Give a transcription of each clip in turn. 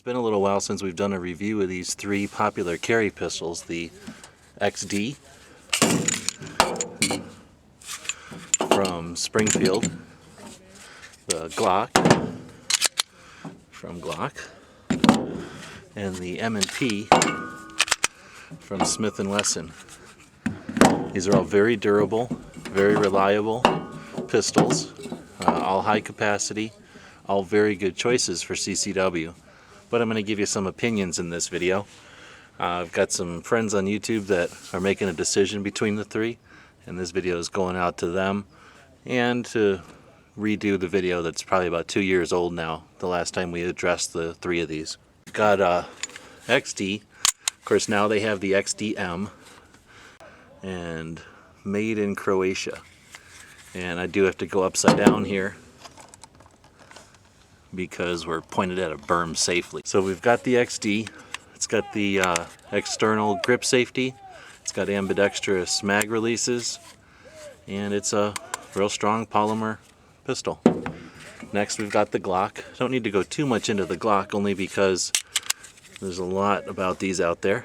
It's been a little while since we've done a review of these three popular carry pistols, the XD from Springfield, the Glock from Glock, and the M&P from Smith Wesson. These are all very durable, very reliable pistols, all high capacity, all very good choices for CCW. But I'm going to give you some opinions in this video. I've got some friends on YouTube that are making a decision between the three, and this video is going out to them and to redo the video that's probably about 2 years old now, the last time we addressed the three of these. We've got XD. Of course, now they have the XDM, and made in Croatia. And I do have to go upside down here because we're pointed at a berm safely. So we've got the XD. It's got the external grip safety. It's got ambidextrous mag releases, and it's a real strong polymer pistol. Next, we've got the Glock. Don't need to go too much into the Glock, only because there's a lot about these out there.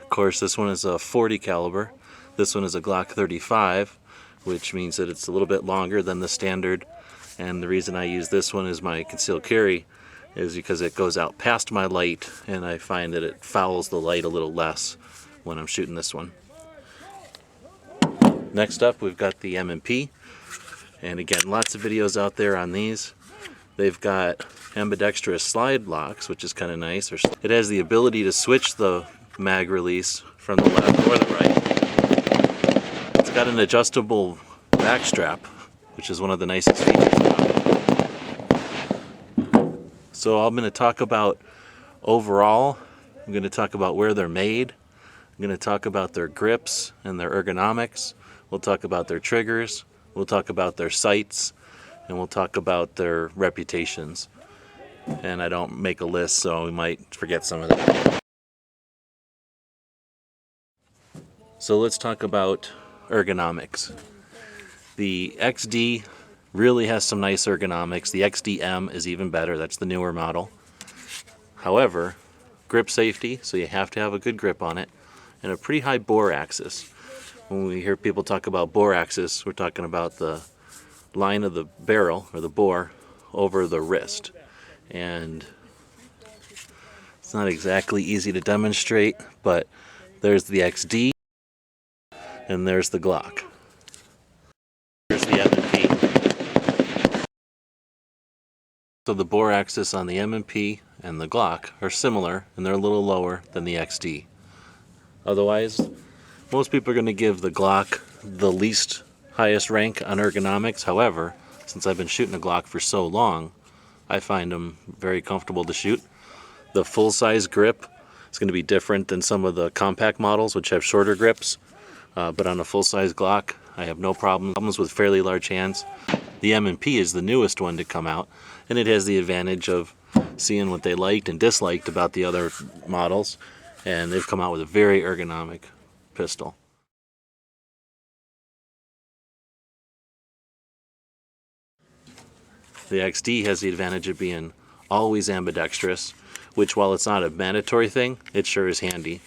Of course, this one is a 40 caliber. This one is a Glock 35, which means that it's a little bit longer than the standard. And the reason I use this one as my concealed carry is because it goes out past my light, and I find that it fouls the light a little less when I'm shooting this one. Next up, we've got the M&P. And again, lots of videos out there on these. They've got ambidextrous slide locks, which is kind of nice. It has the ability to switch the mag release from the left or the right. It's got an adjustable back strap, which is one of the nicest features about it. So I'm going to talk about overall. I'm going to talk about where they're made. I'm going to talk about their grips and their ergonomics. We'll talk about their triggers. We'll talk about their sights. And we'll talk about their reputations. And I don't make a list, so we might forget some of that. So let's talk about ergonomics. The XD really has some nice ergonomics. The XDM is even better. That's the newer model. However, grip safety, so you have to have a good grip on it, and a pretty high bore axis. When we hear people talk about bore axis, we're talking about the line of the barrel, or the bore, over the wrist. And it's not exactly easy to demonstrate, but there's the XD, and there's the Glock. Here's the M&P. So the bore axis on the M&P and the Glock are similar, and they're a little lower than the XD. Otherwise, most people are going to give the Glock the least highest rank on ergonomics. However, since I've been shooting a Glock for so long, I find them very comfortable to shoot. The full-size grip is going to be different than some of the compact models, which have shorter grips. But on a full-size Glock, I have no problems with fairly large hands. The M&P is the newest one to come out, and it has the advantage of seeing what they liked and disliked about the other models, and they've come out with a very ergonomic pistol. The XD has the advantage of being always ambidextrous, which, while it's not a mandatory thing, it sure is handy.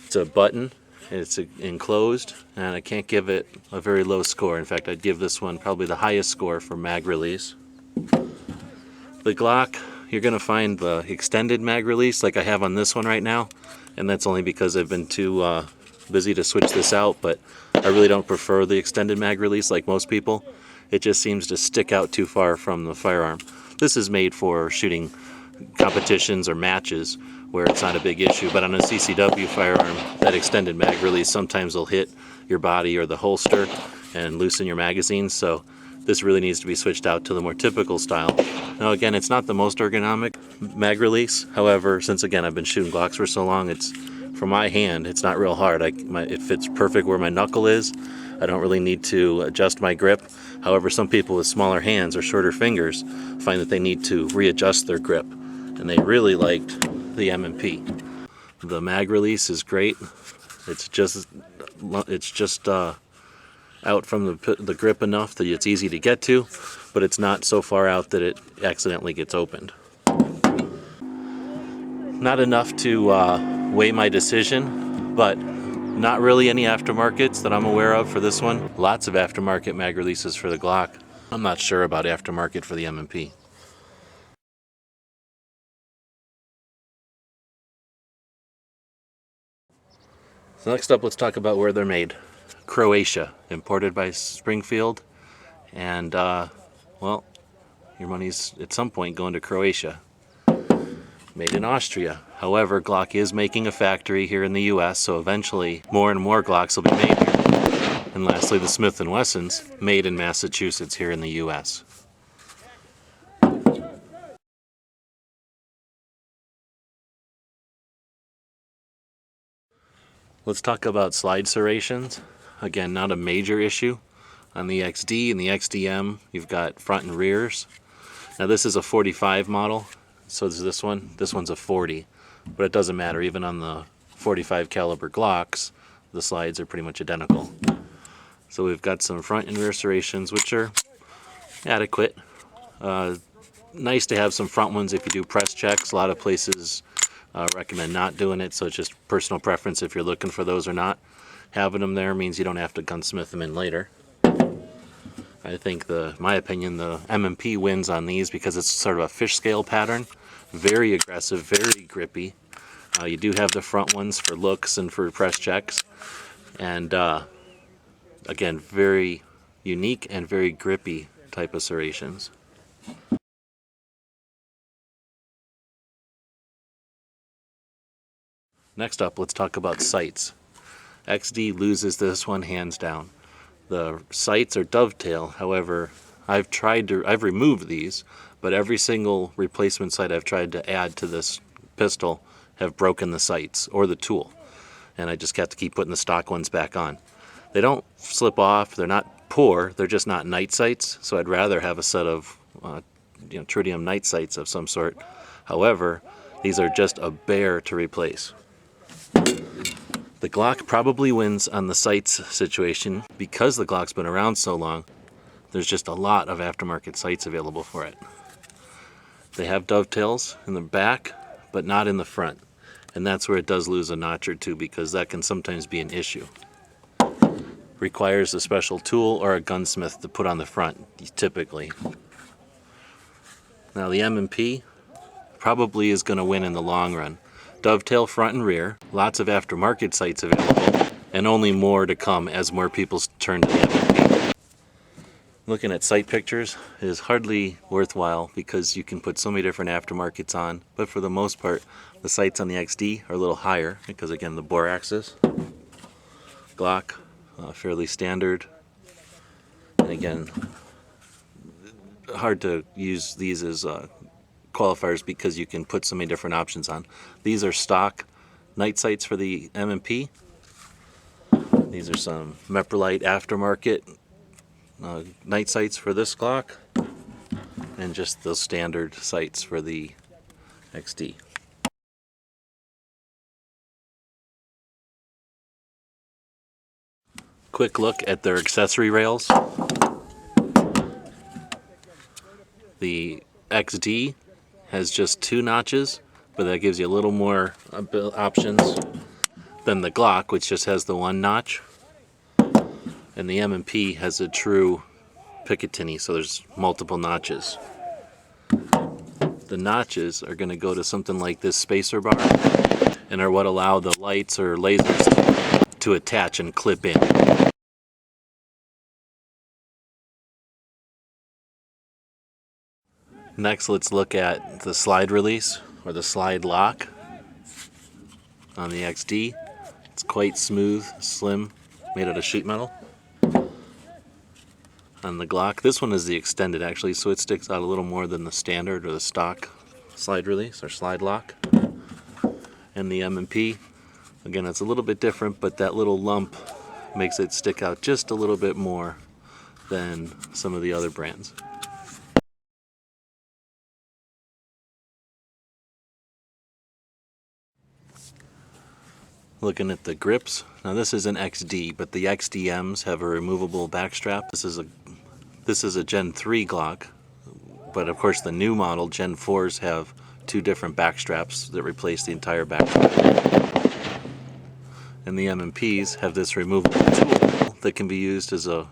It's a button. It's enclosed, and I can't give it a very low score. In fact, I'd give this one probably the highest score for mag release. The Glock, you're going to find the extended mag release like I have on this one right now, and that's only because I've been too busy to switch this out, but I really don't prefer the extended mag release like most people. It just seems to stick out too far from the firearm. This is made for shooting competitions or matches where it's not a big issue, but on a CCW firearm, that extended mag release sometimes will hit your body or the holster and loosen your magazine, so this really needs to be switched out to the more typical style. Now again, it's not the most ergonomic mag release. However, since again I've been shooting Glocks for so long, it's, for my hand, it's not real hard. It fits perfect where my knuckle is. I don't really need to adjust my grip. However, some people with smaller hands or shorter fingers find that they need to readjust their grip, and they really liked the M&P. The mag release is great. It's just out from the grip enough that it's easy to get to, but it's not so far out that it accidentally gets opened. Not enough to weigh my decision, but not really any aftermarkets that I'm aware of for this one. Lots of aftermarket mag releases for the Glock. I'm not sure about aftermarket for the M&P. So next up, let's talk about where they're made. Croatia, imported by Springfield, and well, your money's at some point going to Croatia. Made in Austria. However, Glock is making a factory here in the US, so eventually more and more Glocks will be made here. And lastly, the Smith Wessons, made in Massachusetts here in the US. Let's talk about slide serrations. Again, not a major issue. On the XD and the XDM, you've got front and rears. Now this is a 45 model, so is this one. This one's a 40, but it doesn't matter. Even on the 45 caliber Glocks, the slides are pretty much identical. So we've got some front and rear serrations, which are adequate. Nice to have some front ones if you do press checks. A lot of places recommend not doing it, so it's just personal preference if you're looking for those or not. Having them there means you don't have to gunsmith them in later. I think, my opinion, the M&P wins on these because it's sort of a fish scale pattern. Very aggressive, very grippy. You do have the front ones for looks and for press checks. And again, very unique and very grippy type of serrations. Next up, let's talk about sights. XD loses this one hands down. The sights are dovetail. However, I've removed these, but every single replacement sight I've tried to add to this pistol have broken the sights or the tool, and I just have to keep putting the stock ones back on. They don't slip off. They're not poor. They're just not night sights. So I'd rather have a set of tritium night sights of some sort. However, these are just a bear to replace. The Glock probably wins on the sights situation because the Glock's been around so long. There's just a lot of aftermarket sights available for it. They have dovetails in the back, but not in the front. And that's where it does lose a notch or two because that can sometimes be an issue. Requires a special tool or a gunsmith to put on the front, typically. Now the M&P probably is going to win in the long run. Dovetail front and rear, lots of aftermarket sights available, and only more to come as more people turn to the M&P. Looking at sight pictures is hardly worthwhile because you can put so many different aftermarkets on, but for the most part, the sights on the XD are a little higher because, again, the bore axis. Glock, fairly standard. And again, hard to use these as qualifiers because you can put so many different options on. These are stock night sights for the M&P. These are some Meprolite aftermarket night sights for this Glock, and just those standard sights for the XD. Quick look at their accessory rails. The XD has just 2 notches, but that gives you a little more options than the Glock, which just has the 1 notch. And the M&P has a true Picatinny, so there's multiple notches. The notches are going to go to something like this spacer bar and are what allow the lights or lasers to attach and clip in. Next, let's look at the slide release or the slide lock on the XD. It's quite smooth, slim, made out of sheet metal. On the Glock, this one is the extended actually, so it sticks out a little more than the standard or the stock slide release or slide lock. And the M&P, again, it's a little bit different, but that little lump makes it stick out just a little bit more than some of the other brands. Looking at the grips, now this is an XD, but the XDMs have a removable backstrap. This is a Gen 3 Glock, but of course the new model Gen 4s have 2 different back straps that replace the entire back strap. And the M&Ps have this removable tool that can be used as to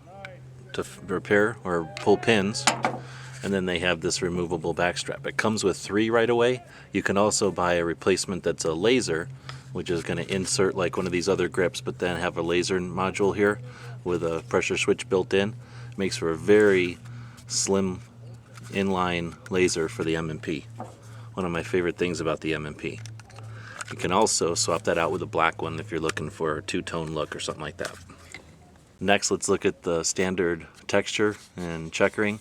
repair or pull pins. And then they have this removable back strap. It comes with 3 right away. You can also buy a replacement that's a laser, which is going to insert like one of these other grips, but then have a laser module here with a pressure switch built in. It makes for a very slim inline laser for the M&P. One of my favorite things about the M&P. You can also swap that out with a black one if you're looking for a 2-tone look or something like that. Next, let's look at the standard texture and checkering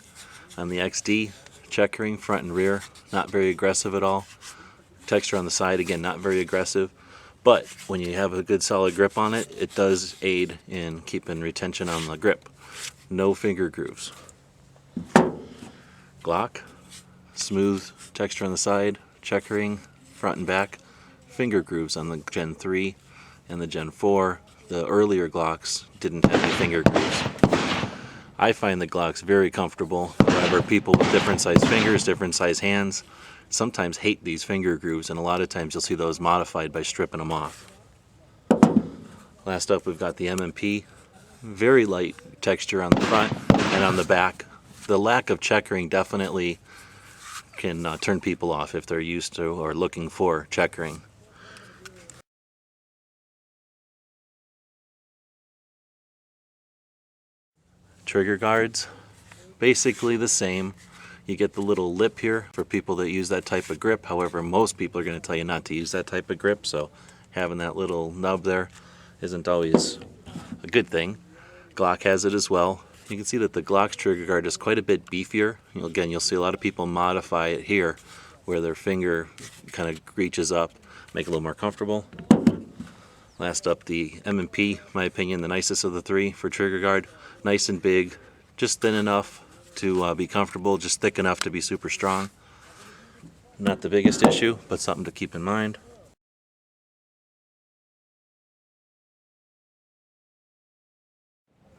on the XD. Checkering front and rear, not very aggressive at all. Texture on the side, again, not very aggressive. But when you have a good solid grip on it, it does aid in keeping retention on the grip. No finger grooves. Glock, smooth texture on the side, checkering front and back. Finger grooves on the Gen 3 and the Gen 4. The earlier Glocks didn't have any finger grooves. I find the Glocks very comfortable. However, people with different size fingers, different size hands, sometimes hate these finger grooves, and a lot of times you'll see those modified by stripping them off. Last up, we've got the M&P. Very light texture on the front and on the back. The lack of checkering definitely can turn people off if they're used to or looking for checkering. Trigger guards, basically the same. You get the little lip here for people that use that type of grip. However, most people are going to tell you not to use that type of grip, so having that little nub there isn't always a good thing. Glock has it as well. You can see that the Glock's trigger guard is quite a bit beefier. Again, you'll see a lot of people modify it here where their finger kind of reaches up, make it a little more comfortable. Last up, the M&P, in my opinion, the nicest of the 3 for trigger guard. Nice and big, just thin enough to be comfortable, just thick enough to be super strong. Not the biggest issue, but something to keep in mind.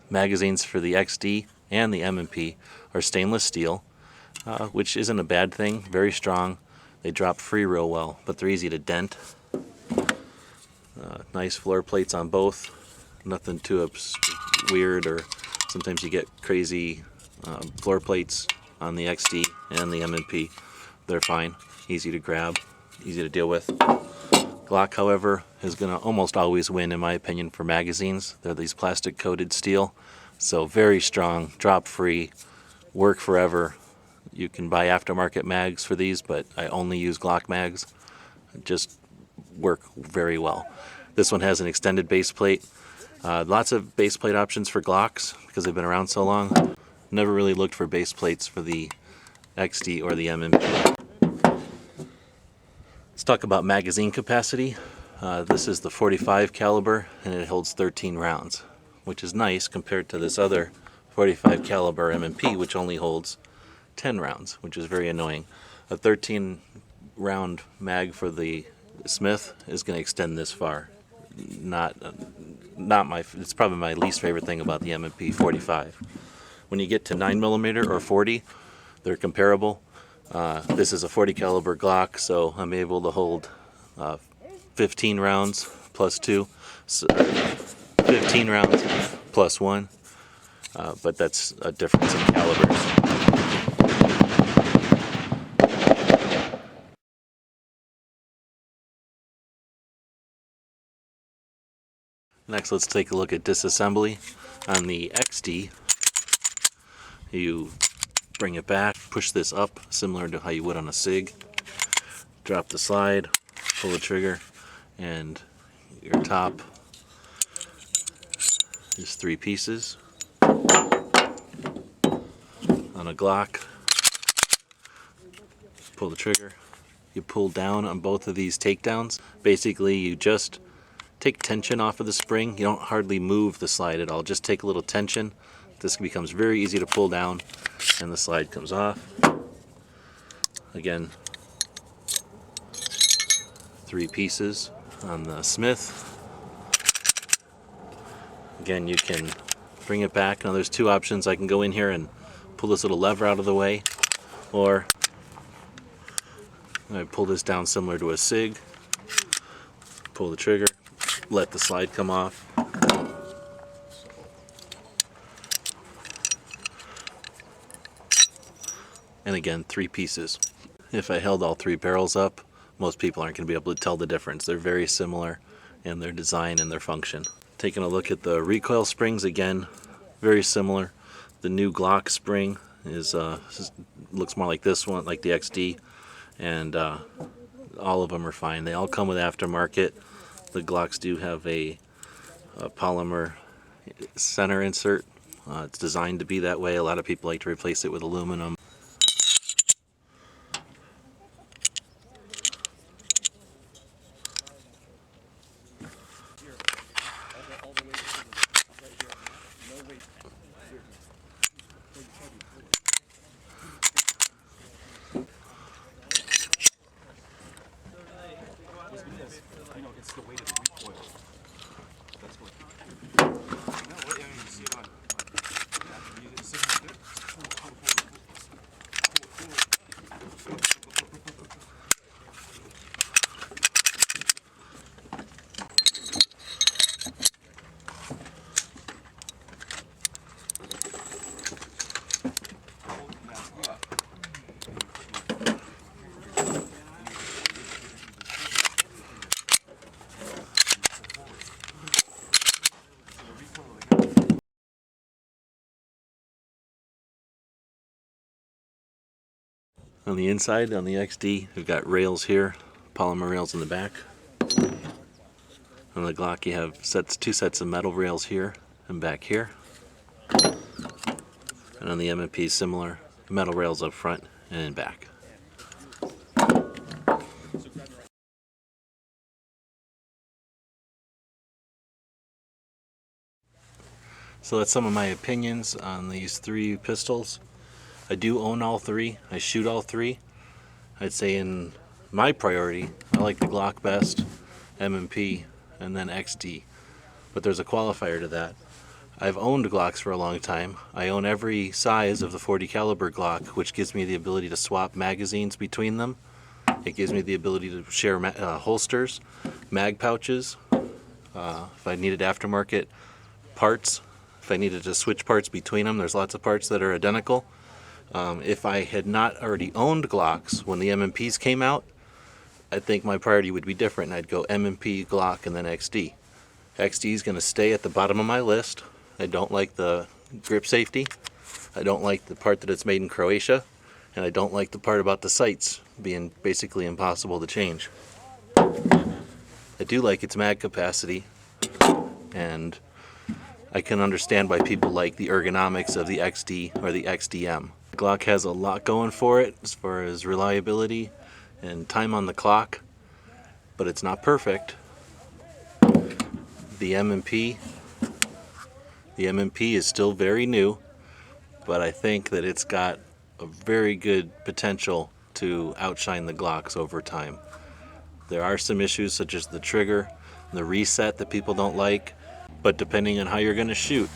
Magazines for the XD and the M&P are stainless steel, which isn't a bad thing, very strong. They drop free real well, but they're easy to dent. Nice floor plates on both, nothing too weird, or sometimes you get crazy floor plates on the XD and the M&P. They're fine, easy to grab, easy to deal with. Glock, however, is going to almost always win, in my opinion, for magazines. They're these plastic coated steel, so very strong, drop free, work forever. You can buy aftermarket mags for these, but I only use Glock mags. Just work very well. This one has an extended base plate. Lots of base plate options for Glocks because they've been around so long. Never really looked for base plates for the XD or the M&P. Let's talk about magazine capacity. This is the 45 caliber and it holds 13 rounds, which is nice compared to this other 45 caliber M&P, which only holds 10 rounds, which is very annoying. A 13 round mag for the Smith is going to extend this far. It's probably my least favorite thing about the M&P 45. When you get to 9mm or 40, they're comparable. This is a 40 caliber Glock, so I'm able to hold 15 rounds plus 2, so 15 rounds plus 1, but that's a difference in calibers. Next, let's take a look at disassembly. On the XD, you bring it back, push this up, similar to how you would on a SIG. Drop the slide, pull the trigger, and your top is 3 pieces. On a Glock, pull the trigger. You pull down on both of these takedowns. Basically, you just take tension off of the spring. You don't hardly move the slide at all, just take a little tension. This becomes very easy to pull down and the slide comes off. Again, 3 pieces on the Smith. Again, you can bring it back. Now there's 2 options. I can go in here and pull this little lever out of the way, or I pull this down similar to a SIG, pull the trigger, let the slide come off. And again, 3 pieces. If I held all 3 barrels up, most people aren't going to be able to tell the difference. They're very similar in their design and their function. Taking a look at the recoil springs, again, very similar. The new Glock spring looks more like this one, like the XD, and all of them are fine. They all come with aftermarket. The Glocks do have a polymer center insert. It's designed to be that way. A lot of people like to replace it with aluminum. It's the weight of the recoil. That's what. You see it on. On the inside, on the XD, we've got rails here, polymer rails in the back. On the Glock, you have 2 sets of metal rails here and back here. And on the M&P, similar, metal rails up front and in back. So that's some of my opinions on these 3 pistols. I do own all 3. I shoot all 3. I'd say in my priority, I like the Glock best, M&P, and then XD. But there's a qualifier to that. I've owned Glocks for a long time. I own every size of the 40 caliber Glock, which gives me the ability to swap magazines between them. It gives me the ability to share holsters, mag pouches. If I needed aftermarket parts, if I needed to switch parts between them, there's lots of parts that are identical. If I had not already owned Glocks when the M&Ps came out, I think my priority would be different. I'd go M&P, Glock, and then XD. XD is going to stay at the bottom of my list. I don't like the grip safety. I don't like the part that it's made in Croatia. And I don't like the part about the sights being basically impossible to change. I do like its mag capacity, and I can understand why people like the ergonomics of the XD or the XDM. Glock has a lot going for it as far as reliability and time on the clock, but it's not perfect. The M&P is still very new, but I think that it's got a very good potential to outshine the Glocks over time. There are some issues such as the trigger, the reset that people don't like, but depending on how you're going to shoot,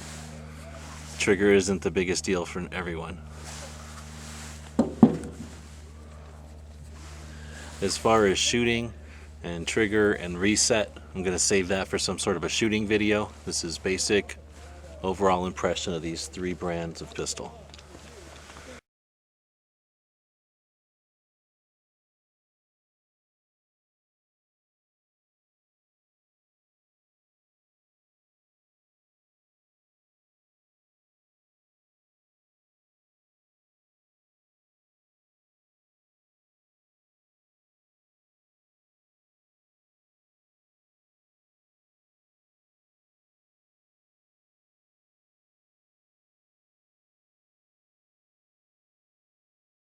trigger isn't the biggest deal for everyone. As far as shooting and trigger and reset, I'm going to save that for some sort of a shooting video. This is basic overall impression of these 3 brands of pistol.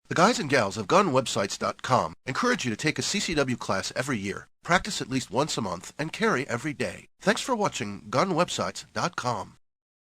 The guys and gals of GunWebsites.com encourage you to take a CCW class every year, practice at least once a month, and carry every day. Thanks for watching GunWebsites.com.